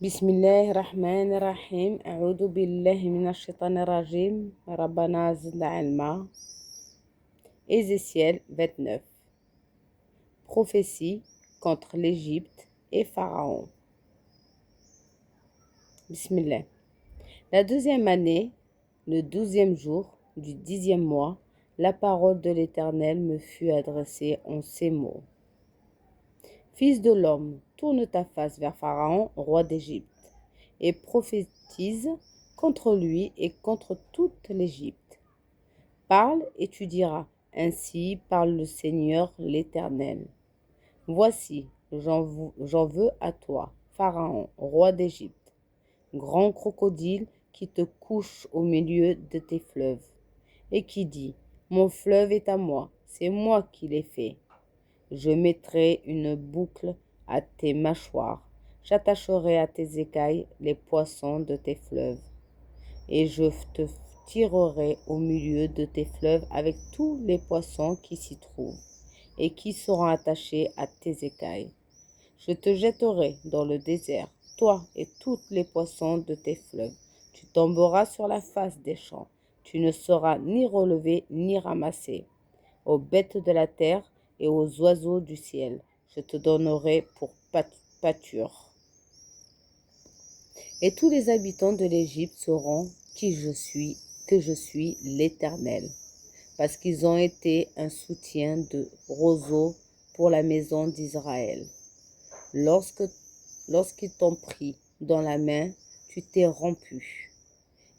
بسم الله الرحمن الرحيم أعوذ بالله من الشيطان الرجيم ربنا زدنا علما. Ézéchiel 29. Prophétie contre l'Égypte et Pharaon. Bismillah. La 12e année, le 12e jour du 10e mois, la parole de l'Éternel me fut adressée en ces mots. Fils de l'homme, tourne ta face vers Pharaon, roi d'Égypte, et prophétise contre lui et contre toute l'Égypte. Parle et tu diras, ainsi parle le Seigneur l'Éternel. Voici, j'en veux à toi, Pharaon, roi d'Égypte, grand crocodile qui te couche au milieu de tes fleuves, et qui dit, mon fleuve est à moi, c'est moi qui l'ai fait. Je mettrai une boucle à tes mâchoires, j'attacherai à tes écailles les poissons de tes fleuves, et je te tirerai au milieu de tes fleuves avec tous les poissons qui s'y trouvent, et qui seront attachés à tes écailles. Je te jetterai dans le désert, toi et tous les poissons de tes fleuves. Tu tomberas sur la face des champs, tu ne seras ni relevé ni ramassé. Aux bêtes de la terre et aux oiseaux du ciel, je te donnerai pour pâture. Et tous les habitants de l'Égypte sauront que je suis l'Éternel, parce qu'ils ont été un soutien de roseau pour la maison d'Israël. Lorsqu'ils t'ont pris dans la main, tu t'es rompu,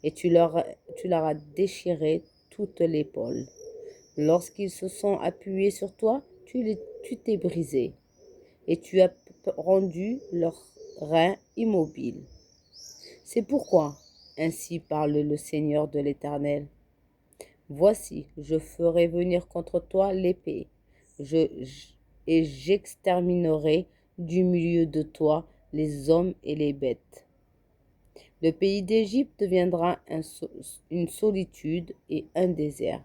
et tu leur as déchiré toute l'épaule. Lorsqu'ils se sont appuyés sur toi, tu t'es brisé, et tu as rendu leurs reins immobiles. C'est pourquoi, ainsi parle le Seigneur de l'Éternel. Voici, je ferai venir contre toi l'épée, et j'exterminerai du milieu de toi les hommes et les bêtes. Le pays d'Égypte deviendra une solitude et un désert.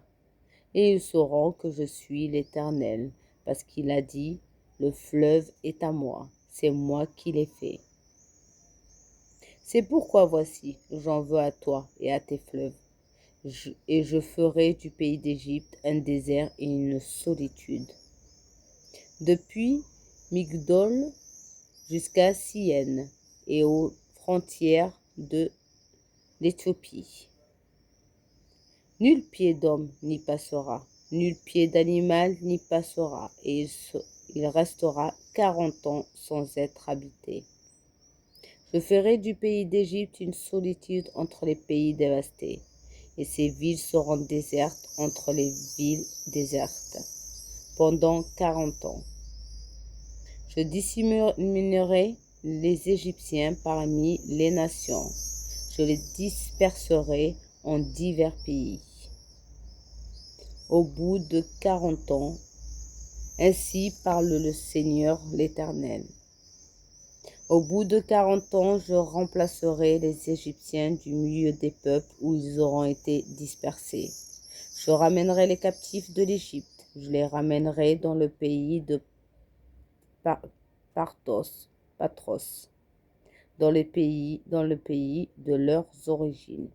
Et ils sauront que je suis l'Éternel, parce qu'il a dit, le fleuve est à moi, c'est moi qui l'ai fait. C'est pourquoi voici, j'en veux à toi et à tes fleuves, et je ferai du pays d'Égypte un désert et une solitude. Depuis Migdol jusqu'à Syène et aux frontières de l'Éthiopie. Nul pied d'homme n'y passera, nul pied d'animal n'y passera, et il restera 40 ans sans être habité. Je ferai du pays d'Égypte une solitude entre les pays dévastés, et ses villes seront désertes entre les villes désertes, pendant 40 ans. Je dissimulerai les Égyptiens parmi les nations, je les disperserai en divers pays. Au bout de 40 ans, ainsi parle le Seigneur l'Éternel. Au bout de 40 ans, je remplacerai les Égyptiens du milieu des peuples où ils auront été dispersés. Je ramènerai les captifs de l'Égypte, je les ramènerai dans le pays de Patros, dans le pays de leurs origines.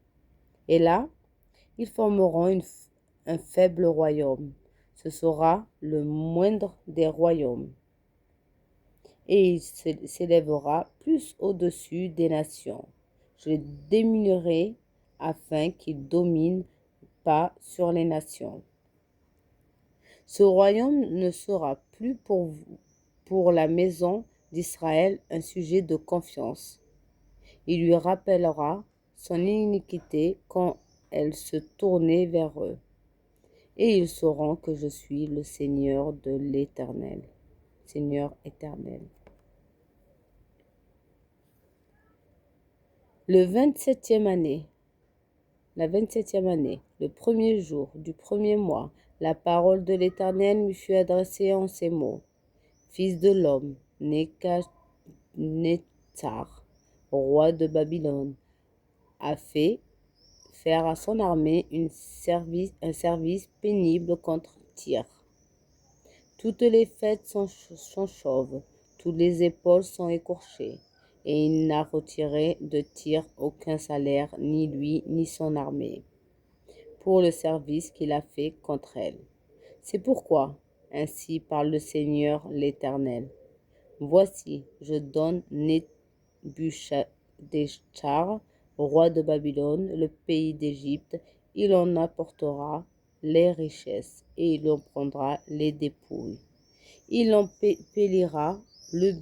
Et là, ils formeront un faible royaume. Ce sera le moindre des royaumes. Et il s'élèvera plus au-dessus des nations. Je le diminuerai afin qu'il domine pas sur les nations. Ce royaume ne sera plus pour la maison d'Israël un sujet de confiance. Il lui rappellera son iniquité quand elle se tournait vers eux. Et ils sauront que je suis le Seigneur de l'Éternel, Seigneur éternel. La 27e année, le premier jour du premier mois, la parole de l'Éternel me fut adressée en ces mots. Fils de l'homme, Nebuchadnezzar, roi de Babylone, a fait faire à son armée un service pénible contre Tyr. Toutes les fêtes sont chauves, toutes les épaules sont écorchées, et il n'a retiré de Tyr aucun salaire, ni lui, ni son armée, pour le service qu'il a fait contre elle. C'est pourquoi, ainsi parle le Seigneur l'Éternel. Voici, je donne Nebuchadnezzar, roi de Babylone, le pays d'Égypte. Il en apportera les richesses et il en prendra les dépouilles. Il en pillera le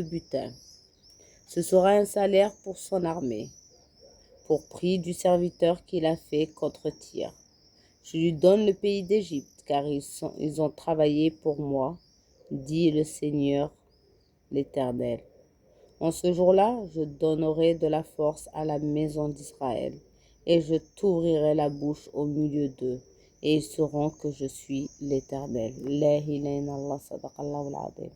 butin. Ce sera un salaire pour son armée, pour prix du serviteur qu'il a fait contre Tyr. Je lui donne le pays d'Égypte, car ils ont travaillé pour moi, dit le Seigneur l'Éternel. En ce jour-là, je donnerai de la force à la maison d'Israël, et je t'ouvrirai la bouche au milieu d'eux, et ils sauront que je suis l'Éternel. La ilaha illallah, sadaqallahu al-azim.